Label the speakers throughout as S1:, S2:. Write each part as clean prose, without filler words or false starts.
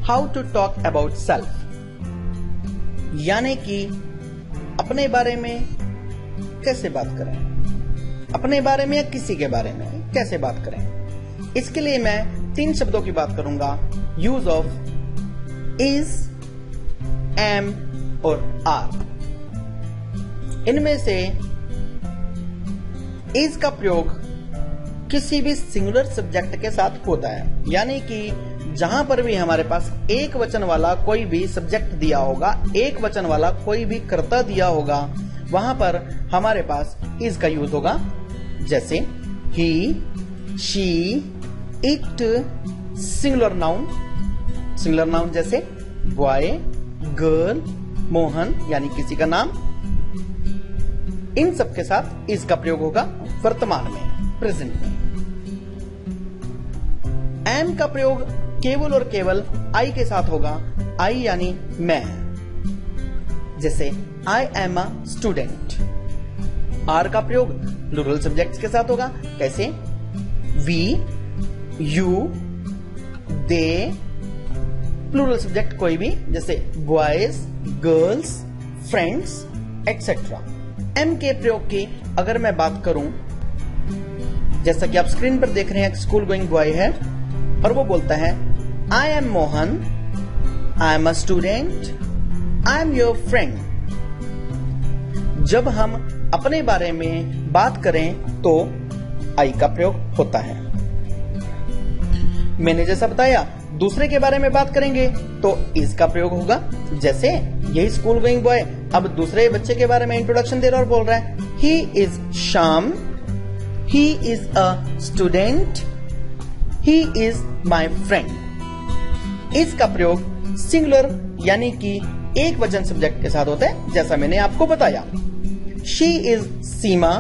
S1: How to talk about self, यानी कि अपने बारे में कैसे बात करें, अपने बारे में या किसी के बारे में कैसे बात करें। इसके लिए मैं 3 शब्दों की बात करूंगा, यूज ऑफ इज, एम और आर। इनमें से इज का प्रयोग किसी भी सिंगुलर सब्जेक्ट के साथ होता है, यानी कि जहां पर भी हमारे पास एक वचन वाला कोई भी सब्जेक्ट दिया होगा, एक वचन वाला कोई भी कर्ता दिया होगा, वहां पर हमारे पास इज का यूज होगा। जैसे ही, शी, इट, सिंगुलर नाउन जैसे बॉय, गर्ल, मोहन यानी किसी का नाम, इन सब के साथ इज का प्रयोग होगा वर्तमान में, प्रेजेंट में। एम का प्रयोग केवल और केवल आई के साथ होगा, आई यानी मैं, जैसे I am a student. Are का प्रयोग प्लूरल सब्जेक्ट्स के साथ होगा, कैसे we, you, they, plural subject कोई भी, जैसे boys, girls, friends etcetera. Am के प्रयोग की अगर मैं बात करूं, जैसा कि आप स्क्रीन पर देख रहे हैं, स्कूल गोइंग बॉय है और वो बोलता है I am Mohan, I am a student, I am your friend. जब हम अपने बारे में बात करें तो आई का प्रयोग होता है। मैंने जैसा बताया, दूसरे के बारे में बात करेंगे तो इज का प्रयोग होगा, जैसे यही स्कूल गोइंग बॉय अब दूसरे बच्चे के बारे में इंट्रोडक्शन दे रहा और बोल रहा है he is Shyam, he is a student, he is my friend. Is का प्रयोग सिंगुलर यानी कि एक वचन सब्जेक्ट के साथ होता है, जैसा मैंने आपको बताया। She is Seema,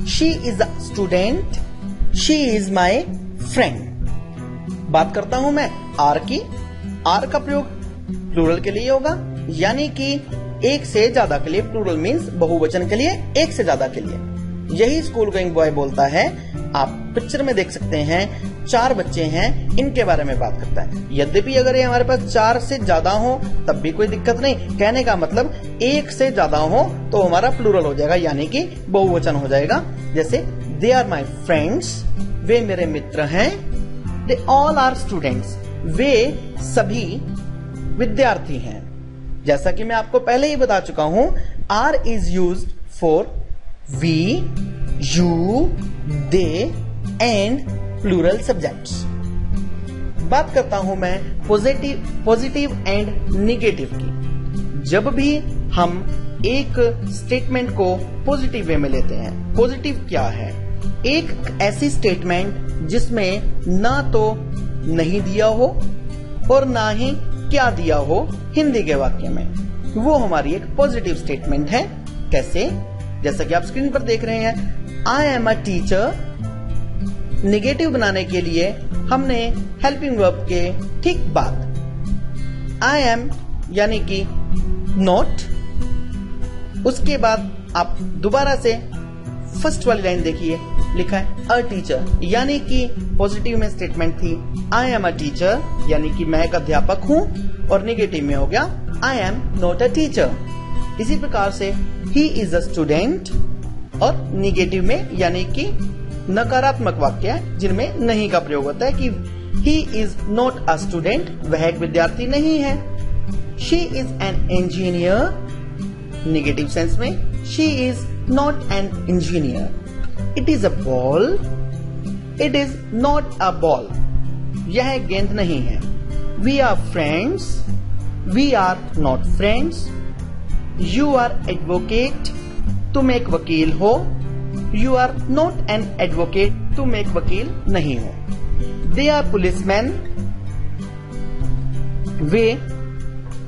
S1: she is a student, she is my friend. बात करता हूं मैं आर की। आर का प्रयोग प्लूरल के लिए होगा, यानी कि एक से ज्यादा के लिए, प्लूरल मीन्स बहुवचन के लिए, एक से ज्यादा के लिए। यही स्कूल गोइंग बॉय बोलता है। आप पिक्चर में देख सकते हैं 4 बच्चे हैं, इनके बारे में बात करता है। यद्यपि अगर ये हमारे पास 4 से ज्यादा हो तब भी कोई दिक्कत नहीं, कहने का मतलब एक से ज्यादा हो तो हमारा प्लूरल हो जाएगा, यानी कि बहुवचन हो जाएगा। जैसे दे आर माई फ्रेंड्स, वे मेरे मित्र हैं। दे ऑल आर स्टूडेंट्स, वे सभी विद्यार्थी हैं। जैसा कि मैं आपको पहले ही बता चुका हूं, are is used for we, you, they and plural subjects. बात करता हूं मैं पॉजिटिव एंड निगेटिव की। जब भी हम एक स्टेटमेंट को पॉजिटिव वे में लेते हैं, पॉजिटिव क्या है? एक ऐसी स्टेटमेंट जिसमें ना तो नहीं दिया हो और ना ही क्या दिया हो हिंदी के वाक्य में, वो हमारी एक पॉजिटिव स्टेटमेंट है। कैसे? जैसा कि आप स्क्रीन पर देख रहे हैं, आई एम अ टीचर। निगेटिव बनाने के लिए हमने हेल्पिंग वर्ब के ठीक बाद आई एम यानी कि नॉट, उसके बाद आप दोबारा से फर्स्ट वाली लाइन देखिए, लिखा है अ टीचर, यानी कि पॉजिटिव में स्टेटमेंट थी आई एम अ टीचर, यानी कि मैं एक अध्यापक हूं, और निगेटिव में हो गया आई एम नॉट अ टीचर। इसी प्रकार से ही इज अ स्टूडेंट, और निगेटिव में यानी कि नकारात्मक वाक्य जिनमें नहीं का प्रयोग होता है कि he is not a student, वह एक विद्यार्थी नहीं है। She is an engineer, negative sense में she is not an engineer. It is a ball, it is not a ball, यह गेंद नहीं है। We are friends, we are not friends. You are advocate, तुम एक वकील हो। You are not an advocate, तुम एक वकील नहीं हो। दे आर पुलिसमैन, वे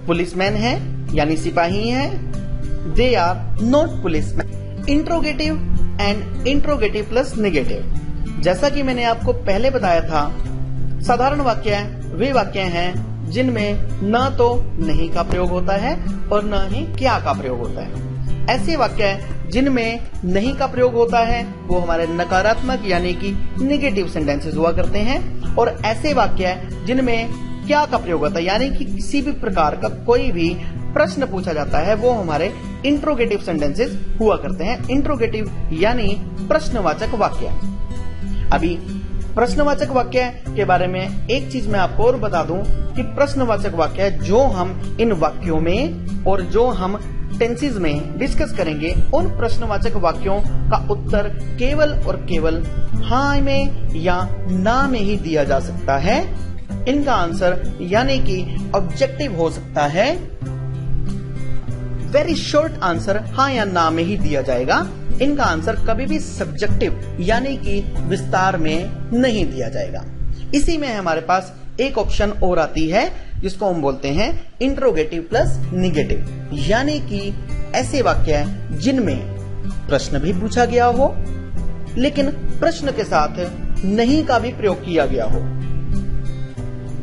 S1: पुलिसमैन हैं यानी सिपाही हैं। They are not policeman. Interrogative and interrogative plus negative, जैसा कि मैंने आपको पहले बताया था, साधारण वाक्य वे वाक्य हैं जिनमें न तो नहीं का प्रयोग होता है और न ही क्या का प्रयोग होता है। ऐसे वाक्य जिनमें नहीं का प्रयोग होता है वो हमारे नकारात्मक यानी कि नेगेटिव सेंटेंसेस हुआ करते हैं, और ऐसे वाक्य जिनमें क्या का प्रयोग होता है, यानी कि किसी भी प्रकार का कोई भी प्रश्न पूछा जाता है वो हमारे इंट्रोगेटिव सेंटेंसेस हुआ करते हैं। इंट्रोगेटिव यानी प्रश्नवाचक वाक्य। अभी प्रश्नवाचक वाक्य के बारे में एक चीज मैं आपको और बता दूं कि प्रश्नवाचक वाक्य जो हम इन वाक्यों में और जो हम टेंसेस में डिस्कस करेंगे, उन प्रश्नवाचक वाक्यों का उत्तर केवल और केवल हाँ में या ना में ही दिया जा सकता है। इनका आंसर यानी कि ऑब्जेक्टिव हो सकता है, वेरी शॉर्ट आंसर हाँ या ना में ही दिया जाएगा। इनका आंसर कभी भी सब्जेक्टिव यानी कि विस्तार में नहीं दिया जाएगा। इसी में हमारे पास एक ऑप्शन और आती है जिसको हम बोलते हैं इंट्रोगेटिव प्लस निगेटिव, यानी कि ऐसे वाक्य जिनमें प्रश्न भी पूछा गया हो लेकिन प्रश्न के साथ नहीं का भी प्रयोग किया गया हो,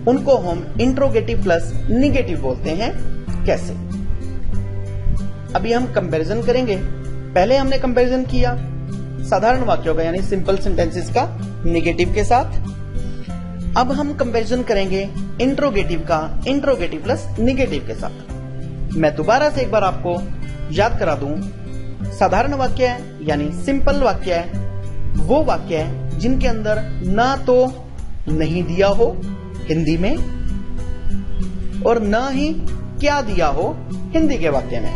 S1: उनको हम इंट्रोगेटिव प्लस निगेटिव बोलते हैं। कैसे? अभी हम कंपैरिजन करेंगे। पहले हमने कंपैरिजन किया साधारण वाक्यों का यानी सिंपल सेंटेंसेस का निगेटिव के साथ। अब हम कंपैरिजन करेंगे इंट्रोगेटिव का इंट्रोगेटिव प्लस निगेटिव के साथ। मैं दोबारा से एक बार आपको याद करा दूं, साधारण वाक्य यानी सिंपल वाक्य वो वाक्य है जिनके अंदर ना तो नहीं दिया हो हिंदी में और ना ही क्या दिया हो हिंदी के वाक्य में,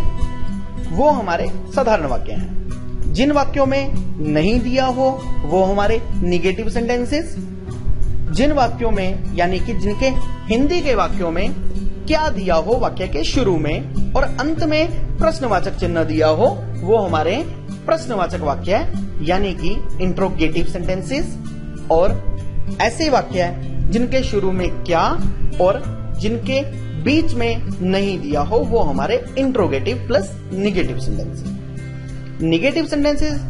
S1: वो हमारे साधारण वाक्य हैं। जिन वाक्यों में नहीं दिया हो वो हमारे निगेटिव सेंटेंसेस। जिन वाक्यों में यानी कि जिनके हिंदी के वाक्यों में क्या दिया हो वाक्य के शुरू में और अंत में प्रश्नवाचक चिन्ह दिया हो, वो हमारे प्रश्नवाचक वाक्य है यानी कि इंट्रोगेटिव सेंटेंसेस। और ऐसे वाक्य जिनके शुरू में क्या और जिनके बीच में नहीं दिया हो वो हमारे interrogative plus negative sentences. Negative sentences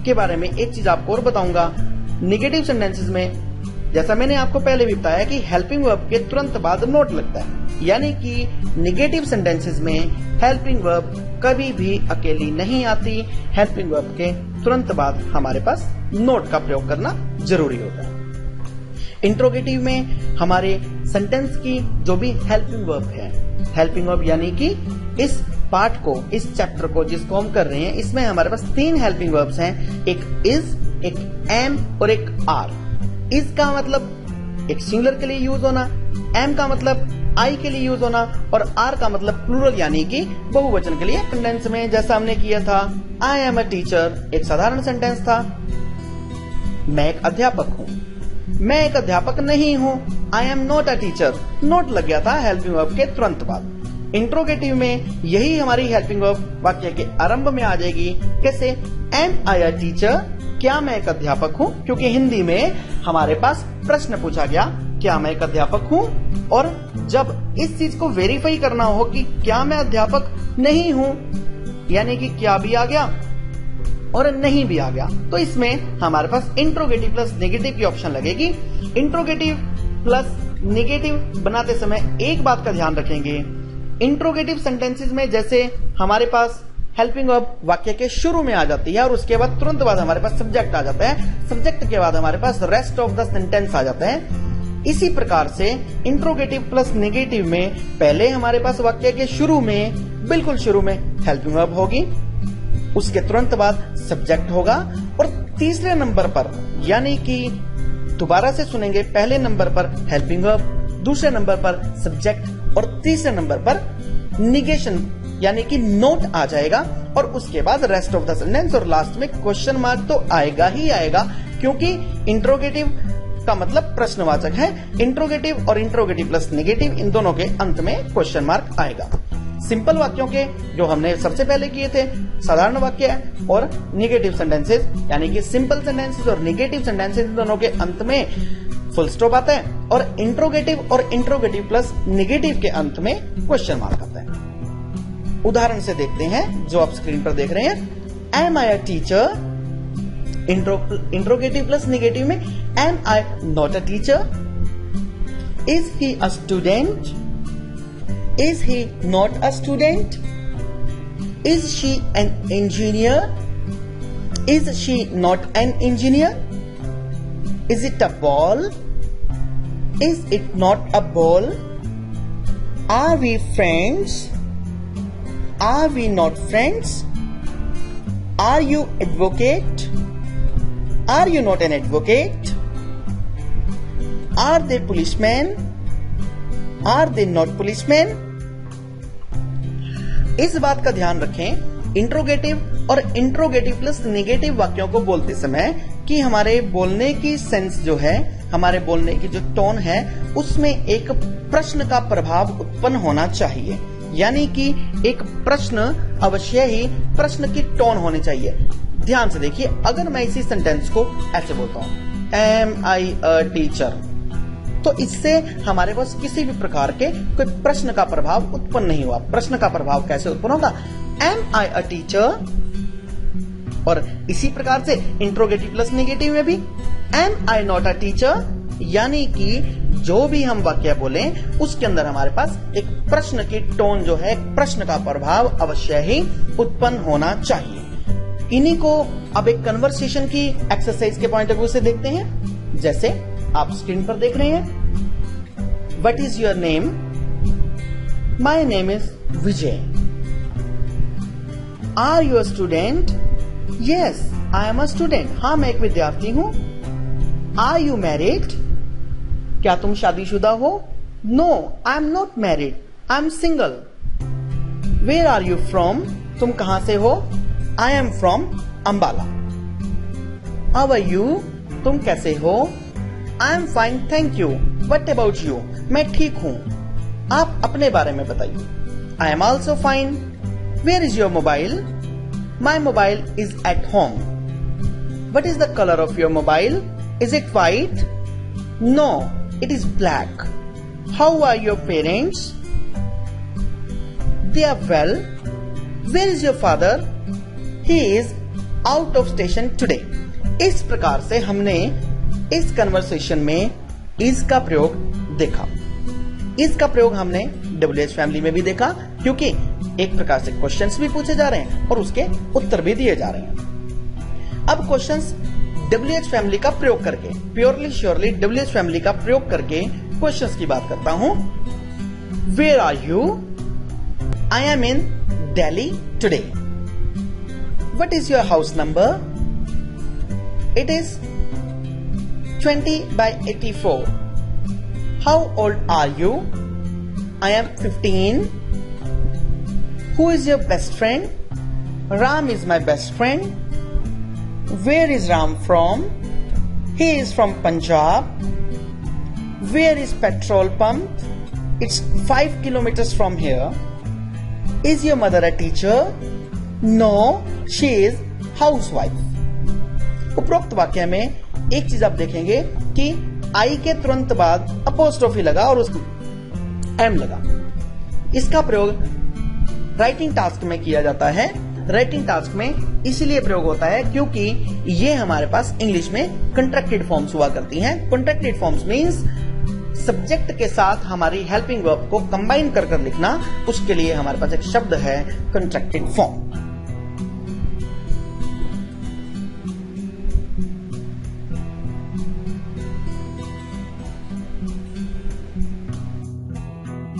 S1: के बारे में एक चीज आपको और बताऊंगा। निगेटिव सेंटेंसेस में जैसा मैंने आपको पहले भी बताया कि हेल्पिंग वर्ब के तुरंत बाद नोट लगता है, यानी कि निगेटिव सेंटेंसेस में हेल्पिंग वर्ब कभी भी अकेली नहीं आती। हेल्पिंग वर्ब के तुरंत बाद हमारे पास नोट का प्रयोग करना जरूरी होता है। इंट्रोगेटिव में हमारे सेंटेंस की जो भी हेल्पिंग वर्ब है, हेल्पिंग वर्ब यानी कि इस पार्ट को, इस चैप्टर को जिसको हम कर रहे हैं, इसमें हमारे पास 3 हेल्पिंग वर्ब्स हैं, एक इज, एक एम और एक आर। इज का मतलब एक सिंगुलर के लिए यूज होना, एम का मतलब आई के लिए यूज होना और आर का मतलब प्लूरल यानी कि बहुवचन के लिए। सेंटेंस में जैसा हमने किया था आई एम अ टीचर, एक साधारण सेंटेंस था। मैं एक अध्यापक हूँ, मैं एक अध्यापक नहीं हूँ, आई am not a teacher, note लग गया था हेल्पिंग वर्ब के तुरंत बाद। इंट्रोगेटिव में यही हमारी हेल्पिंग वर्ब वाक्य के आरंभ में आ जाएगी। कैसे? एम आई अ टीचर, क्या मैं एक अध्यापक हूँ, क्योंकि हिंदी में हमारे पास प्रश्न पूछा गया क्या मैं एक अध्यापक हूँ, और जब इस चीज को वेरीफाई करना हो कि क्या मैं अध्यापक नहीं हूँ यानी कि क्या भी आ गया और नहीं भी आ गया, तो इसमें हमारे पास इंट्रोगेटिव प्लस नेगेटिव की ऑप्शन लगेगी। इंट्रोगेटिव प्लस नेगेटिव बनाते समय एक बात का ध्यान रखेंगे, इंट्रोगेटिव सेंटेंसेस में जैसे हमारे पास हेल्पिंग वर्ब वाक्य के शुरू में आ जाती है और उसके बाद तुरंत बाद हमारे पास सब्जेक्ट आ जाता है, सब्जेक्ट के बाद हमारे पास रेस्ट ऑफ द सेंटेंस आ जाता है। इसी प्रकार से इंट्रोगेटिव प्लस नेगेटिव में पहले हमारे पास वाक्य के शुरू में, बिल्कुल शुरू में हेल्पिंग वर्ब होगी, उसके तुरंत बाद सब्जेक्ट होगा और तीसरे नंबर पर यानी कि दोबारा से सुनेंगे, पहले नंबर पर हेल्पिंग वर्ब, दूसरे नंबर पर सब्जेक्ट और तीसरे नंबर पर निगेशन यानी कि नोट आ जाएगा और उसके बाद रेस्ट ऑफ द सेंटेंस और लास्ट में क्वेश्चन मार्क तो आएगा ही आएगा, क्योंकि इंट्रोगेटिव का मतलब प्रश्नवाचक है। इंट्रोगेटिव और इंट्रोगेटिव प्लस नेगेटिव इन दोनों के अंत में क्वेश्चन मार्क आएगा। सिंपल वाक्यों के जो हमने सबसे पहले किए थे साधारण वाक्य और नेगेटिव सेंटेंसेस यानी कि सिंपल सेंटेंसेस और नेगेटिव सेंटेंसेस इन दोनों के अंत में फुल स्टॉप आता है और इंट्रोगेटिव प्लस नेगेटिव के अंत में क्वेश्चन मार्क आता है। उदाहरण से देखते हैं जो आप स्क्रीन पर देख रहे हैं। Am I a teacher, interrogative plus negative में am I not a teacher, is he a student, is he not a student, is she an engineer, is she not an engineer, is it a ball, Is it not a ball? Are we friends? Are we not friends? Are you advocate? Are you not an advocate? Are they policemen? Are they not policemen? इस बात का ध्यान रखें interrogative और interrogative plus negative वाक्यों को बोलते समय कि हमारे बोलने की सेंस जो है, हमारे बोलने की जो टोन है, उसमें एक प्रश्न का प्रभाव उत्पन्न होना चाहिए। यानी कि एक प्रश्न अवश्य ही प्रश्न की टोन होनी चाहिए। ध्यान से देखिए, अगर मैं इसी सेंटेंस को ऐसे बोलता हूं, एम आई अ टीचर, तो इससे हमारे पास किसी भी प्रकार के कोई प्रश्न का प्रभाव उत्पन्न नहीं हुआ। प्रश्न का प्रभाव कैसे उत्पन्न होगा? Am I a teacher. और इसी प्रकार से इंट्रोगेटिव प्लस नेगेटिव में भी am I not a teacher, यानी कि जो भी हम वाक्य बोलें उसके अंदर हमारे पास एक प्रश्न की टोन जो है, प्रश्न का प्रभाव अवश्य ही उत्पन्न होना चाहिए। इन्हीं को अब एक कन्वर्सेशन की एक्सरसाइज के पॉइंट ऑफ व्यू से देखते हैं। जैसे आप स्क्रीन पर देख रहे हैं, what is your name? My name is Vijay. Are you a student? Yes, I am a student. हाँ, मैं एक विद्यार्थी हूं। Are you married? क्या तुम शादीशुदा हो? No, I am not married, I am single. Where are you from? तुम कहां से हो? I am from Ambala. How are you? तुम कैसे हो? I am fine, thank you. What about you? मैं ठीक हूं। आप अपने बारे में बताइए। I am also fine. Where is your mobile? My mobile is at home. What is the colour of your mobile? Is it white? No, it is black. How are your parents? They are well. Where is your father? He is out of station today. इस प्रकार से हमने इस conversation में is का प्रयोग देखा। is का प्रयोग हमने WH फैमिली में भी देखा, क्योंकि एक प्रकार से क्वेश्चंस भी पूछे जा रहे हैं और उसके उत्तर भी दिए जा रहे हैं। अब क्वेश्चंस WH फैमिली का प्रयोग करके, प्योरली श्योरली WH फैमिली का प्रयोग करके क्वेश्चंस की बात करता हूं। Where are you? I am in Delhi today. What is your house number? It is 20/84। How old are you? I am 15। Who is your best friend? Ram is my best friend. Where is Ram from? He is from Punjab. Where is petrol pump? It's 5 kilometers from here. Is your mother a teacher? No, she is housewife. उपरोक्त वाक्य में एक चीज आप देखेंगे कि आई के तुरंत बाद अपोस्ट्रोफी लगा और उसको एम लगा। इसका प्रयोग राइटिंग टास्क में किया जाता है। राइटिंग टास्क में इसलिए प्रयोग होता है क्योंकि ये हमारे पास इंग्लिश में कंट्रैक्टेड फॉर्म्स हुआ करती हैं। कंट्रैक्टेड फॉर्म्स मींस सब्जेक्ट के साथ हमारी हेल्पिंग वर्ब को कंबाइन कर लिखना, उसके लिए हमारे पास एक शब्द है कंट्रैक्टेड फॉर्म।